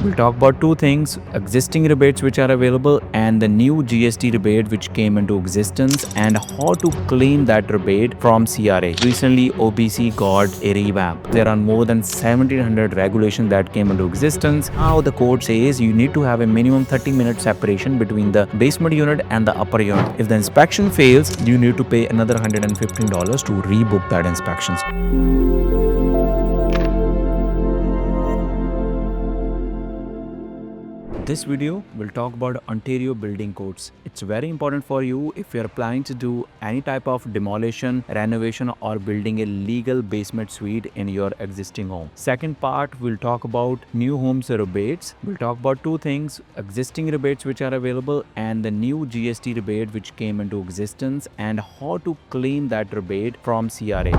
We'll talk about two things: existing rebates which are available and the new GST rebate which came into existence, and how to claim that rebate from CRA. Recently, OBC got a revamp. There are more than 1700 regulations that came into existence. Now the code says you need to have a minimum 30-minute separation between the basement unit and the upper unit. If the inspection fails, you need to pay another $115 to rebook that inspection. This video will talk about Ontario building codes. It's very important for you if you're planning to do any type of demolition, renovation, or building a legal basement suite in your existing home. Second part, we'll talk about new homes rebates. We'll talk about two things: existing rebates which are available and the new GST rebate which came into existence, and how to claim that rebate from CRA.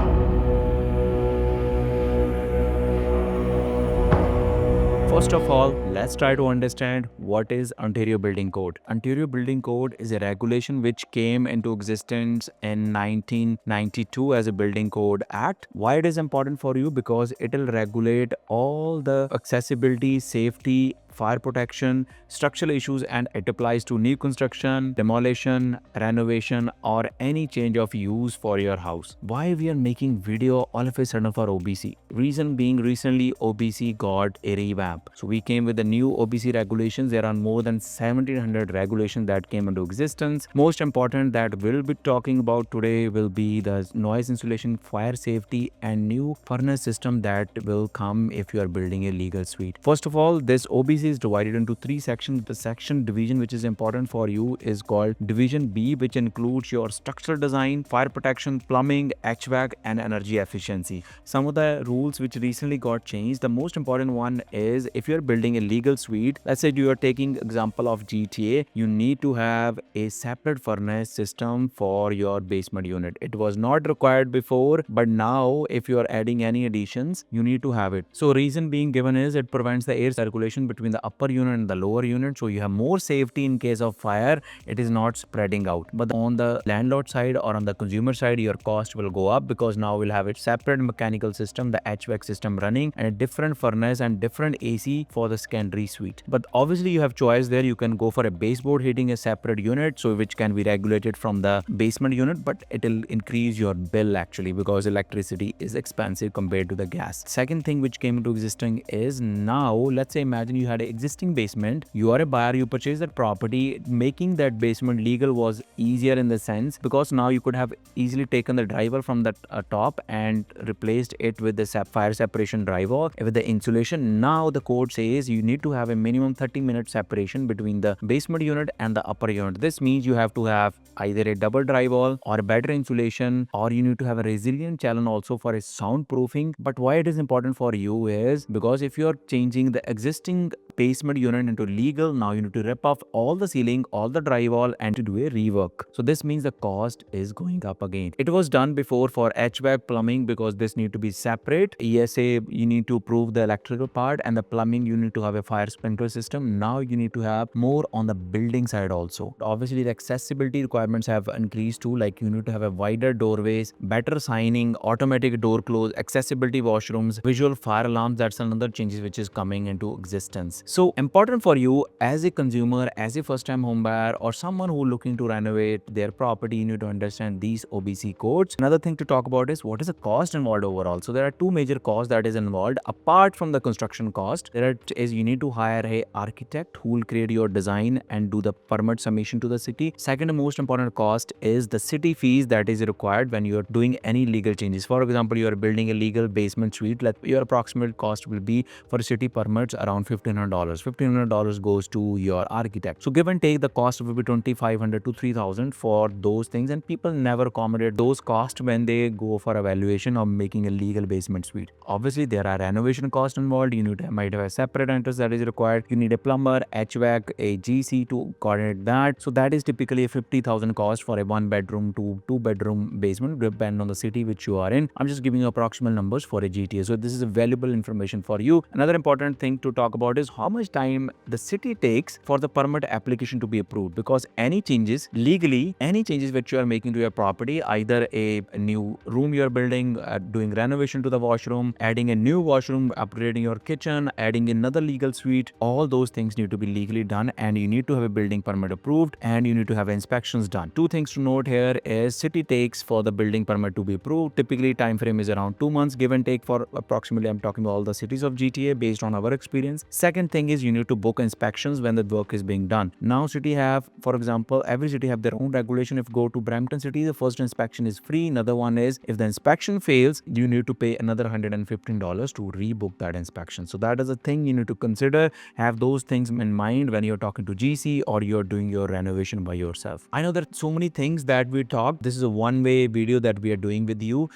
First of all, let's try to understand what is Ontario Building Code. Ontario Building Code is a regulation which came into existence in 1992 as a Building Code Act. Why it is important for you? Because it will regulate all the accessibility, safety, fire protection, structural issues, and it applies to new construction, demolition, renovation, or any change of use for your house. Why we are making video all of a sudden for OBC? Reason being, recently OBC got a revamp. So we came with the new OBC regulations. There are more than 1700 regulations that came into existence. Most important that we'll be talking about today will be the noise insulation, fire safety, and new furnace system that will come if you are building a legal suite. First of all, this OBC is divided into three sections. The section division which is important for you is called Division B, which includes your structural design, fire protection, plumbing, HVAC, and energy efficiency. Some of the rules which recently got changed, the most important one is if you're building a legal suite, let's say you are taking example of GTA, you need to have a separate furnace system for your basement unit. It was not required before, but now if you are adding any additions, you need to have it. So reason being given is it prevents the air circulation between the upper unit and the lower unit, so you have more safety in case of fire. It is not spreading out. But on the landlord side or on the consumer side, your cost will go up because now we'll have a separate mechanical system, the HVAC system running, and a different furnace and different AC for the secondary suite. But obviously you have choice there. You can go for a baseboard heating, a separate unit, so which can be regulated from the basement unit, but it will increase your bill actually because electricity is expensive compared to the gas. Second thing which came into existence is now, let's say imagine you had an existing basement, you are a buyer, you purchase that property. Making that basement legal was easier in the sense because now you could have easily taken the drywall from the top and replaced it with the fire separation drywall with the insulation. Now the code says you need to have a minimum 30-minute separation between the basement unit and the upper unit. This means you have to have either a double drywall or a better insulation, or you need to have a resilient channel also for a soundproofing. But why it is important for you is because if you are changing the existing basement unit into legal, now you need to rip off all the ceiling, all the drywall, and to do a rework. So this means the cost is going up again. It was done before for HVAC, plumbing, because this need to be separate. ESA, you need to prove the electrical part, and the plumbing you need to have a fire sprinkler system. Now you need to have more on the building side also. Obviously the accessibility requirements have increased too, like you need to have a wider doorways, better signing, automatic door close, accessibility washrooms, visual fire alarms. That's another changes which is coming into existence. So important for you as a consumer, as a first time home buyer, or someone who looking to renovate their property, you need to understand these OBC codes. Another thing to talk about is what is the cost involved overall. So there are two major costs that is involved apart from the construction cost. You need to hire a architect who will create your design and do the permit submission to the city. Second most important cost is the city fees that is required when you are doing any legal changes. For example, you are building a legal basement suite, your approximate cost will be for city permits around $1,500. $1,500 goes to your architect. So give and take, the cost will be $2,500 to $3,000 for those things, and people never accommodate those costs when they go for evaluation of making a legal basement suite. Obviously there are renovation costs involved. You might have a separate entrance that is required. You need a plumber, HVAC, a GC to coordinate that. So that is typically a $50,000 cost for a 1-bedroom to 2-bedroom basement, depending on the city which you are in. I'm just giving you approximate numbers for a GTA. So this is a valuable information for you. Another important thing to talk about is how much time the city takes for the permit application to be approved, because any changes legally, any changes which you are making to your property, either a new room you are building, doing renovation to the washroom, adding a new washroom, upgrading your kitchen, adding another legal suite, all those things need to be legally done, and you need to have a building permit approved, and you need to have inspections done. Two things to note here is city takes for the building permit to be approved. Typically time frame is around 2 months, give and take, for approximately, I'm talking about all the cities of GTA based on our experience. Second thing is you need to book inspections when the work is being done. Now city have, for example, every city have their own regulation. If you go to Brampton City, the first inspection is free. Another one is if the inspection fails, you need to pay another $115 to rebook that inspection. So that is a thing you need to consider. Have those things in mind when you're talking to GC or you're doing your renovation by yourself. I know there are so many things that we talked. This is a one-way video that we are doing with you.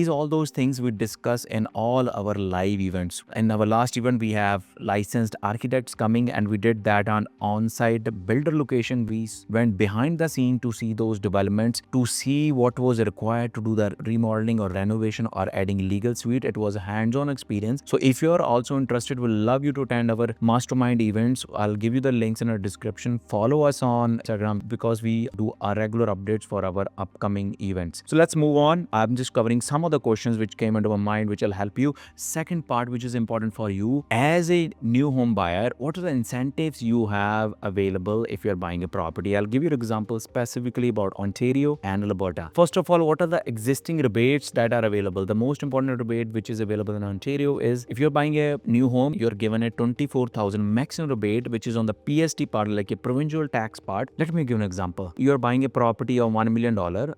All those things we discuss in all our live events. In our last event, we have licensed architects coming, and we did that on-site builder location. We went behind the scene to see those developments, to see what was required to do the remodeling or renovation or adding legal suite. It was a hands-on experience. So if you're also interested, we'll love you to attend our mastermind events. I'll give you the links in our description. Follow us on Instagram because we do our regular updates for our upcoming events. So let's move on. I'm just covering some of the questions which came into my mind, which will help you. Second part, which is important for you as a new home buyer, what are the incentives you have available if you're buying a property? I'll give you an example specifically about Ontario and Alberta. First of all, what are the existing rebates that are available? The most important rebate which is available in Ontario is if you're buying a new home, you're given a $24,000 maximum rebate, which is on the PST part, like a provincial tax part. Let me give you an example. You're buying a property of $1 million,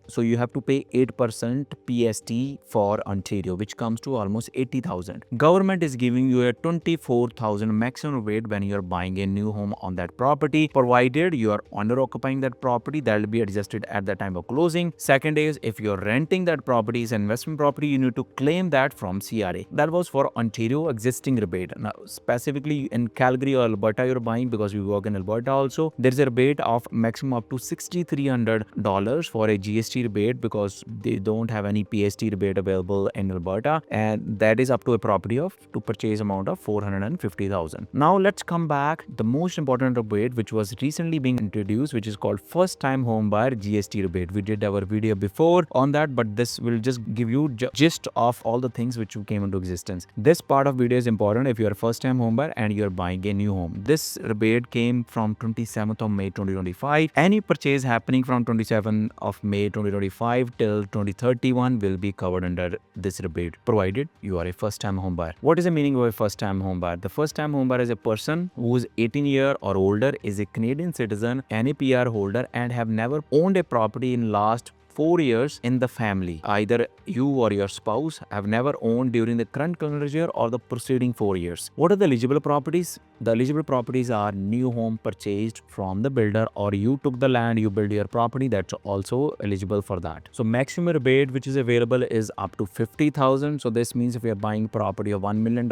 so you have to pay 8% PST for Ontario, which comes to almost $80,000. Government is giving you a $24,000 maximum rebate when you're buying a new home on that property, provided you are owner occupying that property. That will be adjusted at the time of closing. Second is if you're renting that property as an investment property, you need to claim that from CRA. That was for Ontario existing rebate. Now specifically in Calgary or Alberta you're buying, because we work in Alberta also, there's a rebate of maximum up to $6,300 for a GST rebate, because they don't have any PST rebate available in Alberta, and that is up to a property of to purchase amount of $450,000. Now let's come back. The most important rebate which was recently being introduced, which is called first time home buyer GST rebate. We did our video before on that, but this will just give you gist of all the things which came into existence. This part of video is important if you're a first time home buyer and you're buying a new home. This rebate came from 27th of May 2025. Any purchase happening from 27th of May 2025 till 2031 will be covered under this rebate, provided you are a first time home buyer. What is the meaning of a first time home buyer? The first time home buyer is a person who is 18 years or older, is a Canadian citizen, any PR holder, and have never owned a property in last 4 years in the family. Either you or your spouse have never owned during the current calendar year or the preceding 4 years. What are the eligible properties? The eligible properties are new home purchased from the builder, or you took the land, you build your property, that's also eligible for that. So maximum rebate which is available is up to $50,000. So this means if you're buying property of $1 million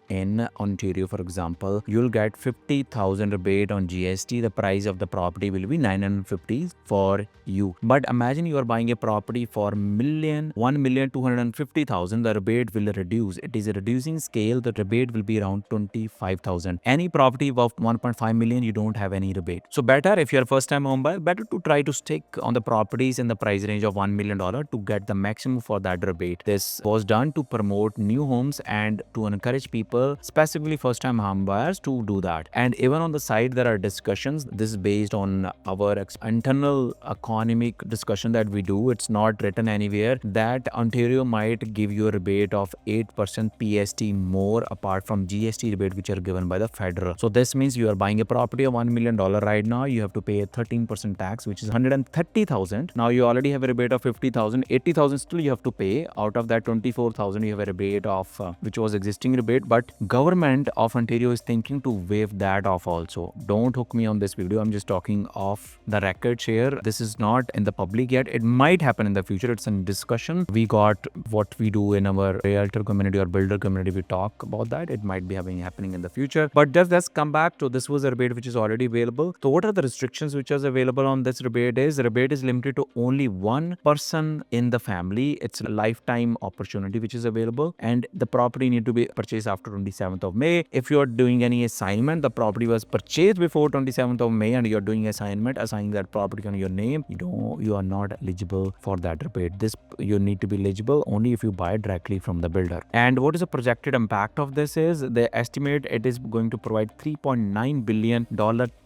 in Ontario, for example, you'll get $50,000 rebate on GST. The price of the property will be $950 for you. But imagine you are buying a property for $1,250,000, the rebate will reduce. It is a reducing scale. The rebate will be around $25,000. Any property of 1.5 million, you don't have any rebate. So better if you're a first time home buyer, better to try to stick on the properties in the price range of $1 million to get the maximum for that rebate. This was done to promote new homes and to encourage people, specifically first time home buyers, to do that. And even on the side there are discussions. This is based on our internal economic discussion that we do. It's not written anywhere that Ontario might give you a rebate of 8% PST more apart from GST rebate which are given by the federal. So this means you are buying a property of $1 million right now, you have to pay a 13% tax, which is $130,000. Now you already have a rebate of $50,000, $80,000 still you have to pay. Out of that $24,000 you have a rebate of which was existing rebate, but government of Ontario is thinking to waive that off also. Don't hook me on this video, I'm just talking off the record here. This is not in the public yet. It might happen in the future. It's in discussion. We got what we do in our realtor community or builder community. We talk about that. It might be happening in the future. But But let's come back to this was a rebate which is already available. So what are the restrictions which are available on this rebate? Rebate is limited to only one person in the family. It's a lifetime opportunity which is available, and the property need to be purchased after 27th of May. If you're doing any assignment, the property was purchased before 27th of May and you're doing assignment, assigning that property on your name, you are not eligible for that rebate. This you need to be eligible only if you buy directly from the builder. And what is the projected impact of this is they estimate it is going to provide $3.9 billion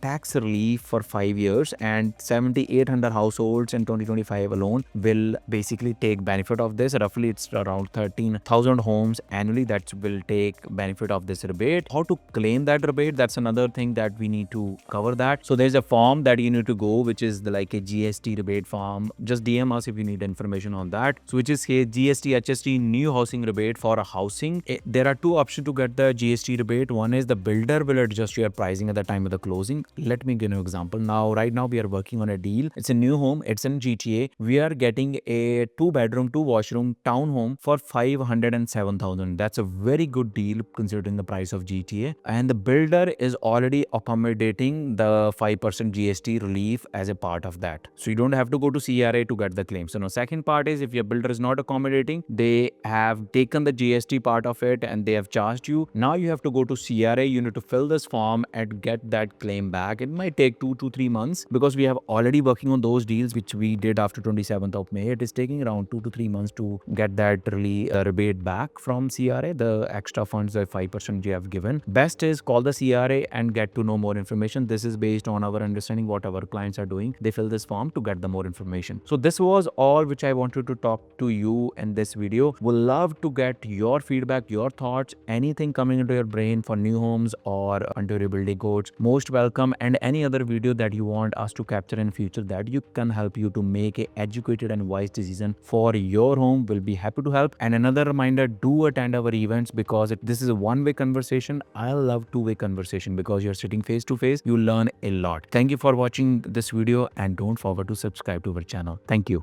tax relief for 5 years, and 7,800 households in 2025 alone will basically take benefit of this. Roughly it's around 13,000 homes annually that will take benefit of this rebate. How to claim that rebate, that's another thing that we need to cover that. So there's a form that you need to go, which is like a GST rebate form. Just DM us if you need information on that. So which is a GST HST new housing rebate for a housing. There are two options to get the GST rebate. One is the builder will adjust your pricing at the time of the closing. Let me give you an example. Right now we are working on a deal. It's a new home. It's in GTA. We are getting a 2-bedroom, 2-washroom townhome for 507,000. That's a very good deal considering the price of GTA. And the builder is already accommodating the 5% GST relief as a part of that. So you don't have to go to CRA to get the claim. So now second part is if your builder is not accommodating, they have taken the GST part of it and they have charged you. Now you have to go to CRA. You need to fill this form and get that claim back. It might take 2 to 3 months because we have already working on those deals which we did after 27th of May. It is taking around 2 to 3 months to get that rebate back from CRA, the extra funds, the 5% you have given. Best is call the CRA and get to know more information. This is based on our understanding what our clients are doing. They fill this form to get the more information. So this was all which I wanted to talk to you in this video. Would love to get your feedback, your thoughts, anything coming into your brain for new homes or Ontario building codes. Most welcome, and any other video that you want us to capture in future that you can help you to make a educated and wise decision for your home, will be happy to help. And another reminder, do attend our events because this is a one-way conversation. I love two-way conversation because you're sitting face to face. You learn a lot. Thank you for watching this video and don't forget to subscribe to our channel. Thank you.